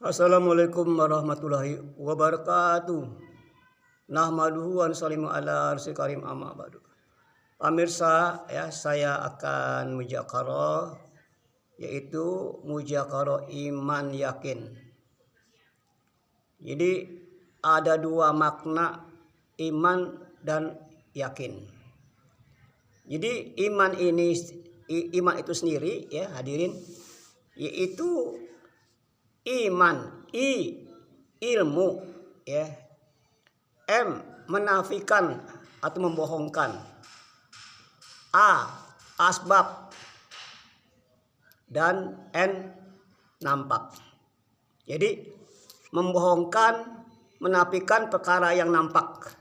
Assalamualaikum warahmatullahi wabarakatuh. Nahmaduhu wa nusallimu ala rasul karim amma ba'du. Pemirsa, ya, saya akan mudzakara, yaitu mudzakara iman yakin. Jadi ada dua makna iman dan yakin. Jadi iman itu sendiri, ya hadirin, yaitu iman, ilmu, ya, menafikan atau membohongkan, asbab, dan nampak. Jadi membohongkan, menafikan perkara yang nampak.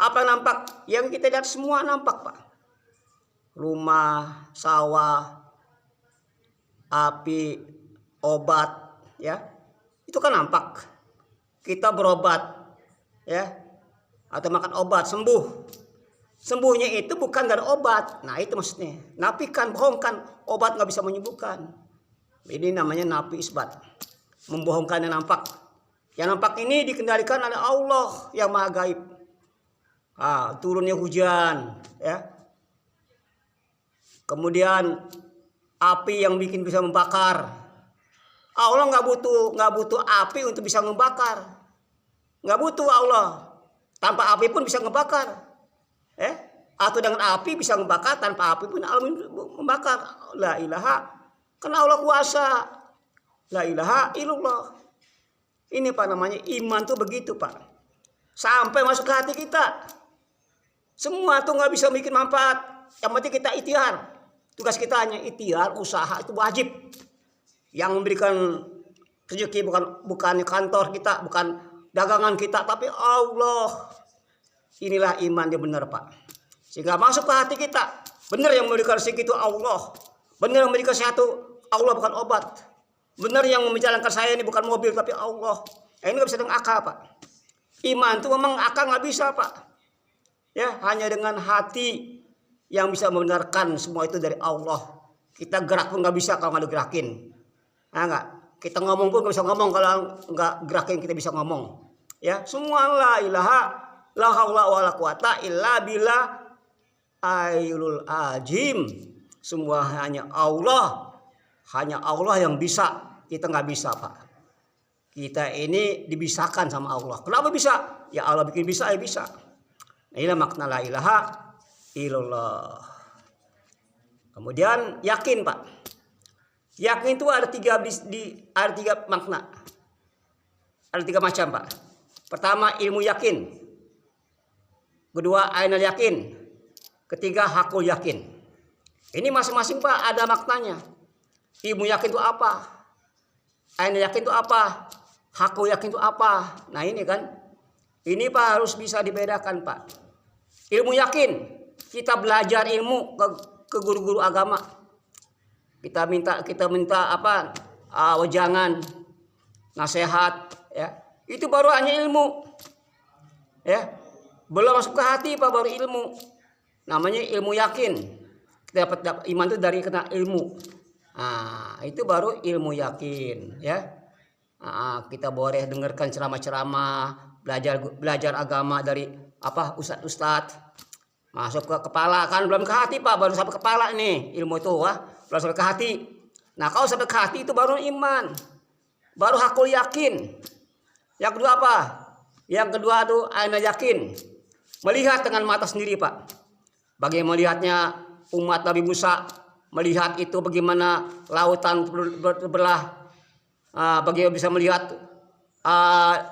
Apa nampak? Yang kita lihat semua nampak, Pak. Rumah, sawah, api, obat, ya, itu kan nampak. Kita berobat, ya, atau makan obat sembuhnya itu bukan dari obat. Nah, itu maksudnya nafikan, bohongkan. Obat nggak bisa menyembuhkan. Ini namanya nafi isbat, membohongkan yang nampak. Yang nampak ini dikendalikan oleh Allah yang maha gaib. Turunnya hujan, ya, kemudian api yang bisa membakar. Allah nggak butuh api untuk bisa membakar, nggak butuh Allah. Tanpa api pun bisa ngebakar, atau dengan api bisa membakar, tanpa api pun Allah membakar. La ilaha, karena Allah kuasa. La ilaha illallah. Ini Pak namanya iman tuh begitu, Pak. Sampai masuk ke hati kita. Semua tuh nggak bisa bikin manfaat. Yang penting kita ikhtiar. Tugas kita hanya ikhtiar, usaha itu wajib. Yang memberikan rezeki bukan kantor kita, bukan dagangan kita, tapi Allah. Inilah iman yang benar, Pak. Sehingga masuk ke hati kita. Benar yang memberikan rezeki itu Allah. Benar yang memberikan sehat itu Allah, bukan obat. Benar yang menjalankan saya ini bukan mobil, tapi Allah. Ini nggak bisa dengan akal, Pak. Iman itu memang akal nggak bisa, Pak. Ya, hanya dengan hati yang bisa membenarkan semua itu dari Allah. Kita gerak pun nggak bisa kalau nggak digerakin. Enggak, kita ngomong pun nggak bisa ngomong kalau nggak gerakin kita bisa ngomong. Ya, semua la ilaha, la haula wala quwata illa billah ayyul azim. Semua hanya Allah yang bisa. Kita nggak bisa, Pak. Kita ini dibisahkan sama Allah. Kenapa bisa? Ya Allah bikin bisa, ya bisa. Nah, inilah makna la ilaha illallah. Kemudian yakin, Pak. Yakin itu ada tiga makna. Ada tiga macam, Pak. Pertama, ilmu yakin. Kedua, ainal yakin. Ketiga, hakul yakin. Ini masing-masing, Pak, ada maknanya. Ilmu yakin itu apa? Ainal yakin itu apa? Hakul yakin itu apa? Nah, ini kan. Ini, Pak, harus bisa dibedakan, Pak. Ilmu yakin, kita belajar ilmu ke guru-guru agama. Kita minta apa? Wejangan, nasihat, ya. Itu baru hanya ilmu. Ya. Belum masuk ke hati, Pak, baru ilmu. Namanya ilmu yakin. Kita dapat iman itu dari kena ilmu. Itu baru ilmu yakin, ya. Kita boleh dengarkan ceramah-ceramah, belajar agama dari ustadz. Masuk ke kepala, kan belum ke hati, Pak, baru sampai kepala nih ilmu itu, belum sampai ke hati. Nah, kalau sampai ke hati itu baru iman, baru hakul yakin. Yang kedua apa? Yang kedua itu ainal yakin, melihat dengan mata sendiri, Pak. Bagaimana melihatnya umat Nabi Musa, melihat itu bagaimana lautan berbelah, bagaimana bisa melihat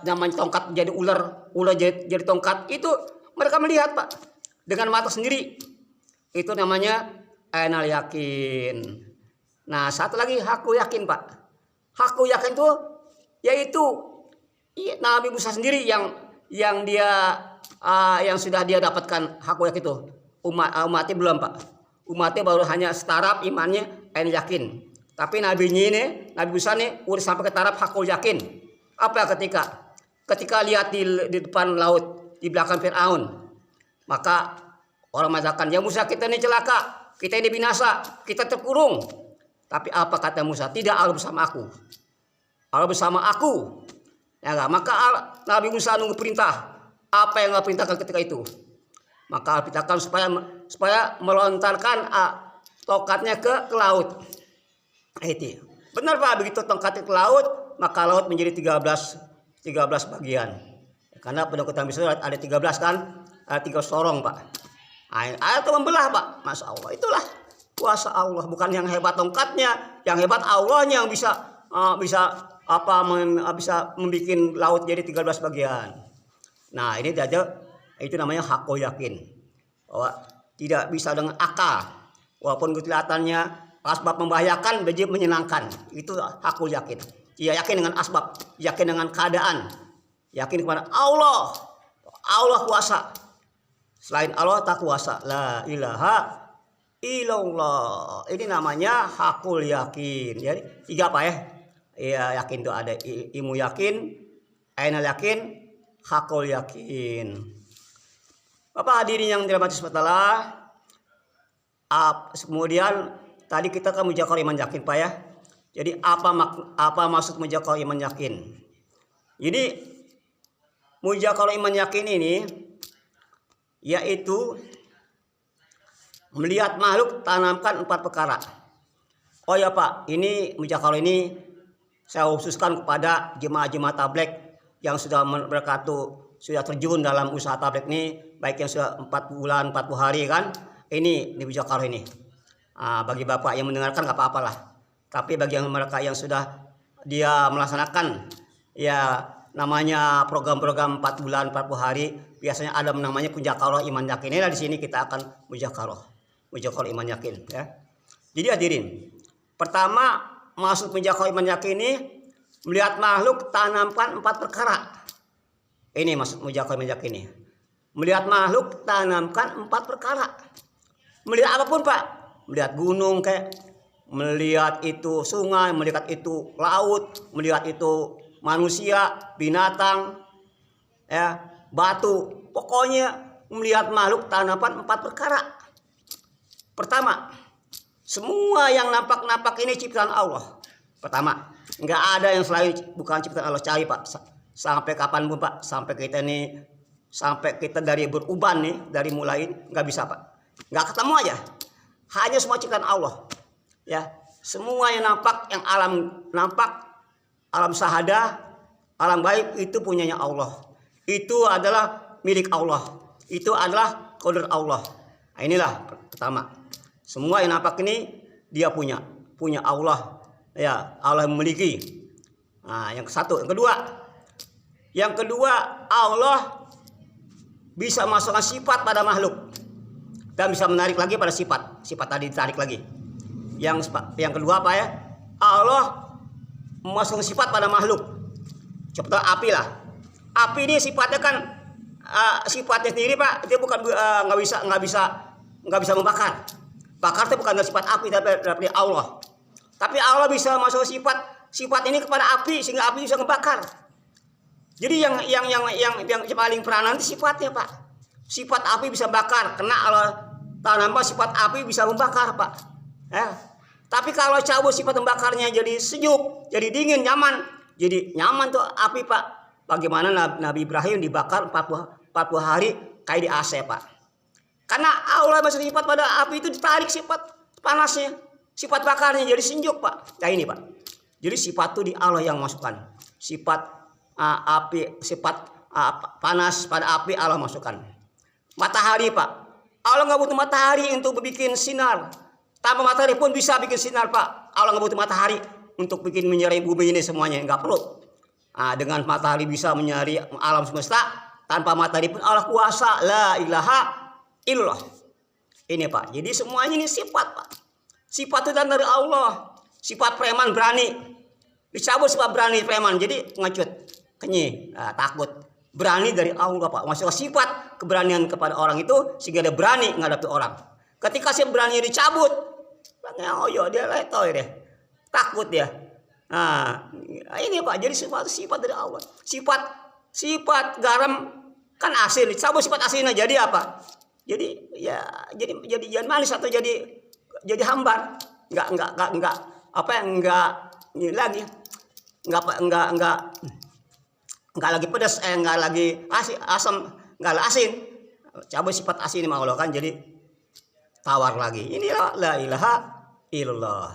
namanya tongkat jadi ular jadi tongkat. Itu mereka melihat, Pak, dengan mata sendiri. Itu namanya ainal yakin. Nah, satu lagi hakul yakin, Pak. Hakul yakin itu yaitu Nabi Musa sendiri yang dia yang sudah dia dapatkan hakul yakin itu. Umatnya belum, Pak. Umatnya baru hanya setaraf imannya ainal yakin. Tapi Nabi Musa ini udah sampai ke taraf hakul yakin. Apa ketika lihat di depan laut, di belakang Firaun, maka orang mengatakan, ya Musa, kita ini celaka, kita ini binasa, kita terkurung. Tapi apa kata Musa? Tidak, Allah bersama aku. Allah bersama aku. Ya enggak? Maka Nabi Musa nunggu perintah. Apa yang Allah perintahkan ketika itu? Maka Allah perintahkan supaya melontarkan tongkatnya ke laut. Itu. Benar Pak, begitu tongkatnya ke laut, maka laut menjadi 13 bagian. Karena pada kitab Misal ada 13 kan? Ada 3 sorong Pak. Air itu membelah Pak. Masya Allah. Itulah kuasa Allah. Bukan yang hebat tongkatnya, yang hebat Allahnya yang bisa membuat laut jadi 13 bagian. Nah ini saja, itu namanya hakul yakin. Bahwa tidak bisa dengan akal. Walaupun kelihatannya asbab membahayakan, begitu menyenangkan. Itu hakul yakin. Dia yakin dengan asbab, yakin dengan keadaan, yakin kepada Allah. Allah kuasa. Selain Allah tak kuasa. La ilaha illallah. Ini namanya hakul yakin. Jadi 3 apa ya? Ya yakin itu ada ilmu yakin, ainal yakin, hakul yakin. Bapak hadirin yang dirahmati Allah. Kemudian tadi kita kan mujakkar iman yakin Pak ya. Jadi apa maksud mujakkar iman yakin? Jadi mujakkar iman yakin ini yaitu melihat makhluk tanamkan 4 perkara. Oh ya Pak, ini mujakkar ini saya khususkan kepada jemaah-jemaah tabligh yang sudah sudah terjun dalam usaha tabligh ini, baik yang sudah 4 bulan 40 hari kan. Ini di mujakkar ini. Bagi Bapak yang mendengarkan nggak apa-apalah. Tapi bagi mereka yang sudah dia melaksanakan ya namanya program-program 4 bulan 40 hari, biasanya ada namanya mujakkar iman yakin. Ini di sini kita akan mujakkar iman yakin ya. Jadi hadirin, pertama maksud mujakkar iman yakin ini melihat makhluk tanamkan 4 perkara. Ini maksud mujakkar iman yakin ini. Melihat makhluk tanamkan 4 perkara. Melihat apapun Pak, melihat gunung kayak, melihat itu sungai, melihat itu laut, melihat itu manusia, binatang, ya, batu. Pokoknya melihat makhluk tanamkan 4 perkara. Pertama, semua yang nampak ini ciptaan Allah. Pertama, nggak ada yang selain bukan ciptaan Allah. Cari Pak, sampai kapanpun Pak, sampai kita dari beruban nih, dari mulai nggak bisa Pak. Nggak ketemu aja, hanya semua ciptaan Allah ya. Semua yang nampak, yang alam nampak, alam sahadah, alam gaib itu punyanya Allah. Itu adalah milik Allah, itu adalah qadar Allah. Nah, inilah pertama, semua yang nampak ini dia punya Allah ya, Allah memiliki. Nah yang kedua Allah bisa masukkan sifat pada makhluk dan bisa menarik lagi pada sifat tadi ditarik lagi. Yang kedua apa ya? Allah memasukkan sifat pada makhluk. Contoh api lah. Api ini sifatnya kan sifatnya sendiri Pak, dia bukan nggak bisa membakar. Bakar itu bukan dari sifat api tapi dari Allah. Tapi Allah bisa masukkan sifat ini kepada api sehingga api bisa membakar. Jadi yang paling peranan itu sifatnya Pak. Sifat api bisa bakar, karena Allah tanamkan sifat api bisa membakar Pak. Tapi kalau cabut sifat membakarnya jadi sejuk, jadi dingin, nyaman. Jadi nyaman tuh api Pak. Bagaimana Nabi Ibrahim dibakar 40 hari kayak di AC Pak. Karena Allah masuk sifat pada api itu ditarik sifat panasnya, sifat bakarnya jadi sejuk Pak. Kayak ini Pak. Jadi sifat itu di Allah yang masukkan. Sifat api, sifat panas pada api Allah masukkan. Matahari Pak, Allah nggak butuh matahari untuk bikin sinar. Tanpa matahari pun bisa bikin sinar Pak. Allah nggak butuh matahari untuk bikin menyinari bumi ini semuanya, nggak perlu. Dengan matahari bisa menyinari alam semesta. Tanpa matahari pun Allah kuasa. La ilaha illallah. Ini Pak. Jadi semuanya ini sifat Pak. Sifat itu dari Allah. Sifat preman berani. Dicabut sifat berani preman. Jadi ngecut, kenyih, takut. Berani dari Allah Pak. Maksudnya sifat keberanian kepada orang itu sehingga dia berani menghadapi orang. Ketika si berani dicabut, dia letoy deh. Takut dia. Nah, ini Pak. Jadi sifat dari Allah. Sifat garam kan asin. Dicabut sifat asinnya jadi apa? Jadi jadi manis atau jadi hambar. Enggak ini lagi. enggak nggak lagi pedas, nggak lagi asam, nggak asin. Cabai sifat asin sama Allah kan, jadi tawar lagi. Inilah la ilaha illallah.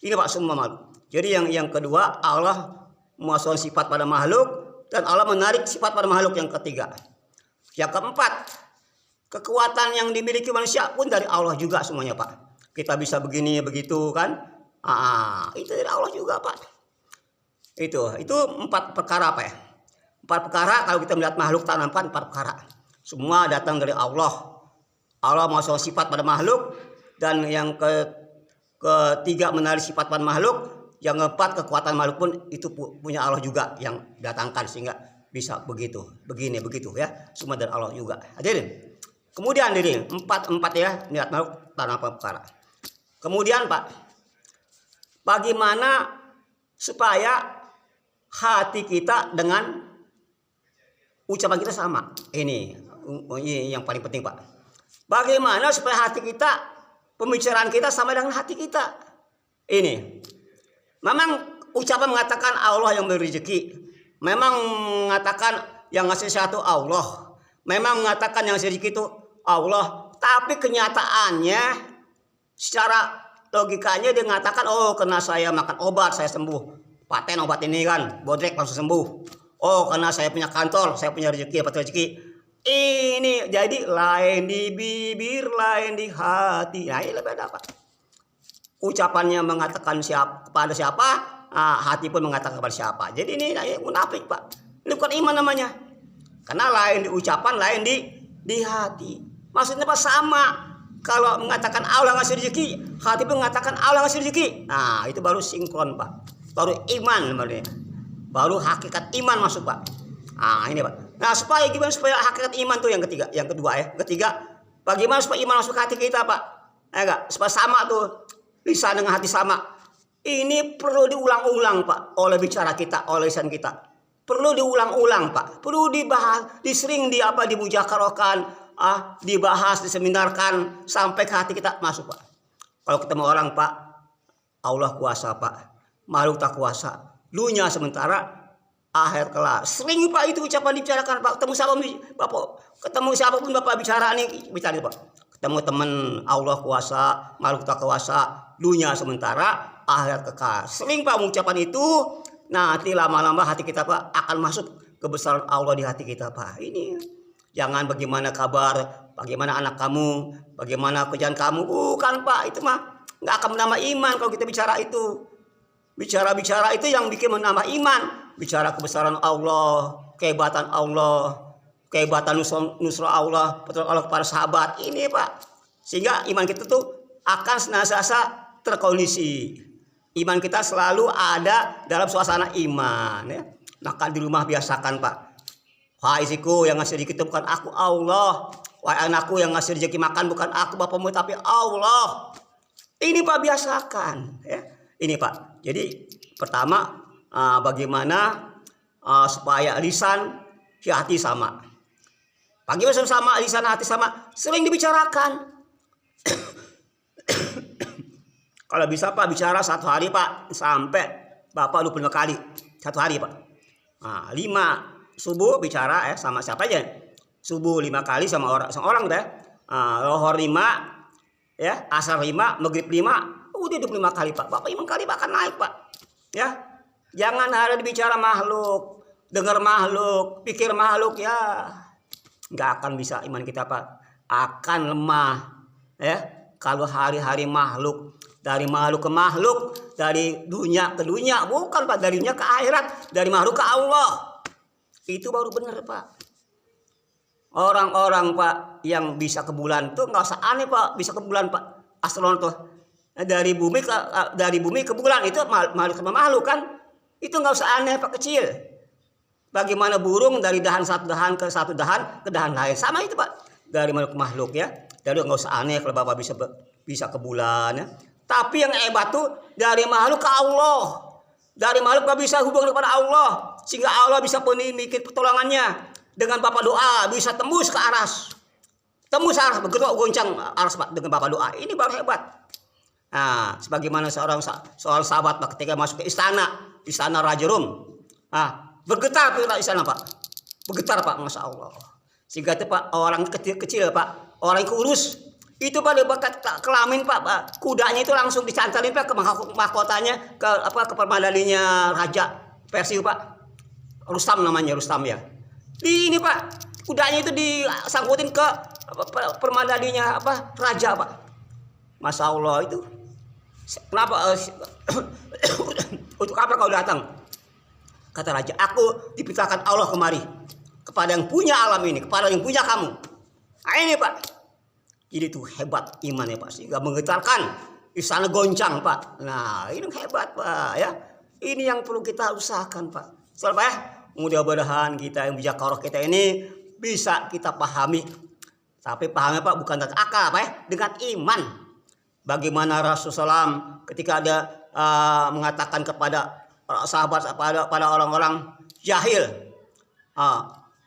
Ini Pak semua makhluk. Jadi yang kedua, Allah memasukkan sifat pada makhluk, dan Allah menarik sifat pada makhluk yang ketiga. Yang keempat, kekuatan yang dimiliki manusia pun dari Allah juga semuanya Pak. Kita bisa begini begitu kan, itu dari Allah juga Pak. Itu 4 perkara Pak ya. 4 perkara kalau kita melihat makhluk tanamkan 4 perkara. Semua datang dari Allah. Allah masuk sifat pada makhluk, dan yang ketiga menarik sifat pada makhluk, yang keempat kekuatan makhluk pun itu punya Allah juga yang datangkan sehingga bisa begitu, begini begitu ya. Semua dari Allah juga. Hadirin. Kemudian hadirin, 4 ya, melihat makhluk tanamkan perkara. Kemudian Pak, bagaimana supaya hati kita dengan ucapan kita sama? Ini yang paling penting Pak. Bagaimana supaya hati kita, pembicaraan kita sama dengan hati kita? Ini. Memang ucapan mengatakan Allah yang beri rezeki. Memang mengatakan yang ngasih sesuatu Allah. Memang mengatakan yang ngasih rezeki itu Allah. Tapi kenyataannya, secara logikanya dia mengatakan, oh karena saya makan obat saya sembuh. Paten obat ini kan, bodrek langsung sembuh. Oh karena saya punya kantor, saya punya rezeki, apa rezeki. Ini jadi lain di bibir, lain di hati. Nah ini lebih beda Pak. Ucapannya mengatakan kepada siapa, hati pun mengatakan kepada siapa. Jadi ini munafik Pak. Ini bukan iman namanya. Karena lain di ucapan, lain di hati. Maksudnya Pak sama. Kalau mengatakan Allah ngasih rezeki, hati pun mengatakan Allah ngasih rezeki. Nah itu baru sinkron Pak. Baru iman namanya. Baru hakikat iman masuk Pak. Nah ini Pak. Nah gimana supaya hakikat iman tuh yang kedua ya. Ketiga, bagaimana supaya iman masuk ke hati kita Pak? Enggak, supaya sama tuh. Lisan dengan hati sama. Ini perlu diulang-ulang Pak. Oleh bicara kita, oleh lisan kita. Perlu diulang-ulang Pak. Perlu dibahas, disering dibujakarkan, dibahas, diseminarkan sampai ke hati kita masuk Pak. Kalau ketemu orang Pak, Allah kuasa Pak. Makhluk tak kuasa. Dunia sementara, akhir kelak. Sering Pak itu ucapan dibicarakan Pak. Ketemu siapapun Bapak bicara nih, bicara Pak. Ketemu teman, Allah kuasa, makhluk tak kuasa, dunia sementara, akhir kekal. Sering Pak mengucapkan itu. Nanti lama-lama hati kita Pak akan masuk kebesaran Allah di hati kita Pak. Ini jangan bagaimana kabar, bagaimana anak kamu, bagaimana kerjaan kamu. Bukan Pak, itu mah nggak akan menambah iman kalau kita bicara itu. Bicara-bicara itu yang bikin menambah iman. Bicara kebesaran Allah, kehebatan Allah, kehebatan nusra Allah, pertolongan Allah kepada sahabat. Ini Pak. Sehingga iman kita tuh akan senantiasa terkondisi. Iman kita selalu ada dalam suasana iman ya. Maka di rumah biasakan Pak. Wahai istriku yang ngasih rezeki itu bukan aku, Allah. Wahai anakku yang ngasih rezeki makan bukan aku bapakmu tapi Allah. Ini Pak biasakan ya. Ini Pak. Jadi pertama bagaimana supaya lisan hati sama. Bagaimana sama lisan hati sama? Sering dibicarakan. Kalau bisa Pak bicara 1 hari Pak sampai Bapak 25 kali 1 hari Pak. 5 subuh bicara sama siapa aja. Subuh 5 kali sama orang gitu ya. Lohor 5 ya, asar 5, maghrib 5. Udah 25 kali Pak. Bapak 5 kali Pak akan naik Pak. Ya. Jangan ada dibicara makhluk, dengar makhluk, pikir makhluk ya. Nggak akan bisa iman kita Pak. Akan lemah. Ya. Kalau hari-hari makhluk, dari makhluk ke makhluk, dari dunia ke dunia, bukan Pak, dari dunia ke akhirat, dari makhluk ke Allah. Itu baru benar Pak. Orang-orang Pak yang bisa ke bulan tuh nggak usah aneh Pak, bisa ke bulan Pak. Astronot tuh. Dari bumi ke bulan itu makhluk sama makhluk kan, itu nggak usah aneh Pak, kecil. Bagaimana burung dari satu dahan ke dahan lain, sama itu Pak, dari makhluk ke makhluk ya. Jadi nggak usah aneh kalau Bapak bisa ke bulan ya. Tapi yang hebat tuh dari makhluk ke Allah, dari makhluk Bapak bisa hubungan kepada Allah, sehingga Allah bisa bikin pertolongannya dengan Bapak doa bisa tembus ke aras, begitu goncang aras Pak dengan Bapak doa. Ini baru hebat. Nah, sebagaimana seorang sahabat Pak ketika masuk ke istana Raja Rum. Bergetar istana Pak. Bergetar Pak, Masya Allah. Sehingga itu Pak, orang kecil Pak, orang kurus itu pada bakat kelamin Pak, kudanya itu langsung dicantalin Pak ke mahkotanya, ke permadaninya Raja Persia Pak. Rustam namanya, Rustam ya. Ini Pak, kudanya itu disangkutin ke permadaninya Raja Pak. Masya Allah itu. Kenapa? Untuk apa kau datang? Kata Raja, aku diperintahkan Allah kemari kepada yang punya alam ini, kepada yang punya kamu. Nah, ini Pak. Jadi itu hebat imannya Pak, sehingga menggetarkan istana goncang Pak. Nah, ini hebat Pak ya. Ini yang perlu kita usahakan Pak. Soal Pak ya, mudah-mudahan kita yang bijaksana kita ini bisa kita pahami. Tapi pahamnya Pak bukan dengan akal Pak ya, dengan iman. Bagaimana Rasulullah SAW ketika ada mengatakan kepada sahabat, pada orang-orang jahil,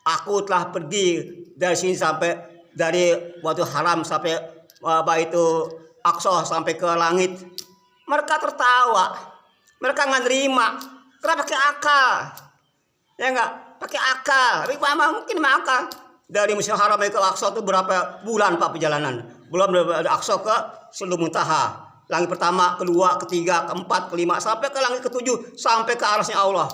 aku telah pergi dari sini sampai dari Baitul Haram sampai Baitul Aqsa sampai ke langit. Mereka tertawa, mereka nggak nerima. Karena pakai akal, ya nggak pakai akal. Tapi mungkin akal. Dari Masjidil Haram ke Aqsa itu berapa bulan Pak perjalanan? Belum dari Aqsa ke Sidratul Muntaha. Langit pertama, kedua, ketiga, keempat, kelima, sampai ke langit ketujuh, sampai ke arasnya Allah.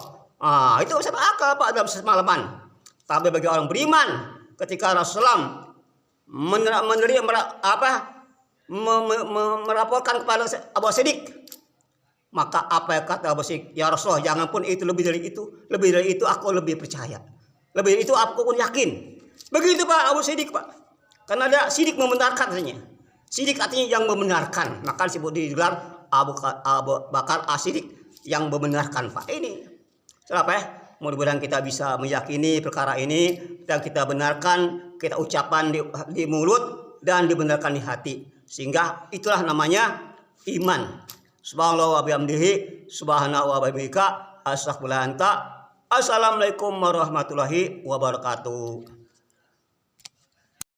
Itu bisa akal Pak dalam semalaman. Tapi bagi orang beriman, ketika Rasulullah melaporkan kepada Abu Siddiq, maka apa yang kata Abu Siddiq? Ya Rasulullah, jangan pun itu, lebih dari itu aku lebih percaya. Lebih dari itu aku pun yakin. Begitu Pak Abu Siddiq Pak. Karena ada Siddiq membenarkan artinya. Siddiq artinya yang membenarkan, maka disebut digelar Abu Bakar As-Siddiq yang membenarkan Pak. Ini kenapa ya? Mudah-mudahan kita bisa meyakini perkara ini dan kita benarkan, kita ucapan di mulut dan dibenarkan di hati, sehingga itulah namanya iman. Subhanallah wa bihamdihi, subhanahu wa bihamdika, astaghfirullah anta. Assalamualaikum warahmatullahi wabarakatuh.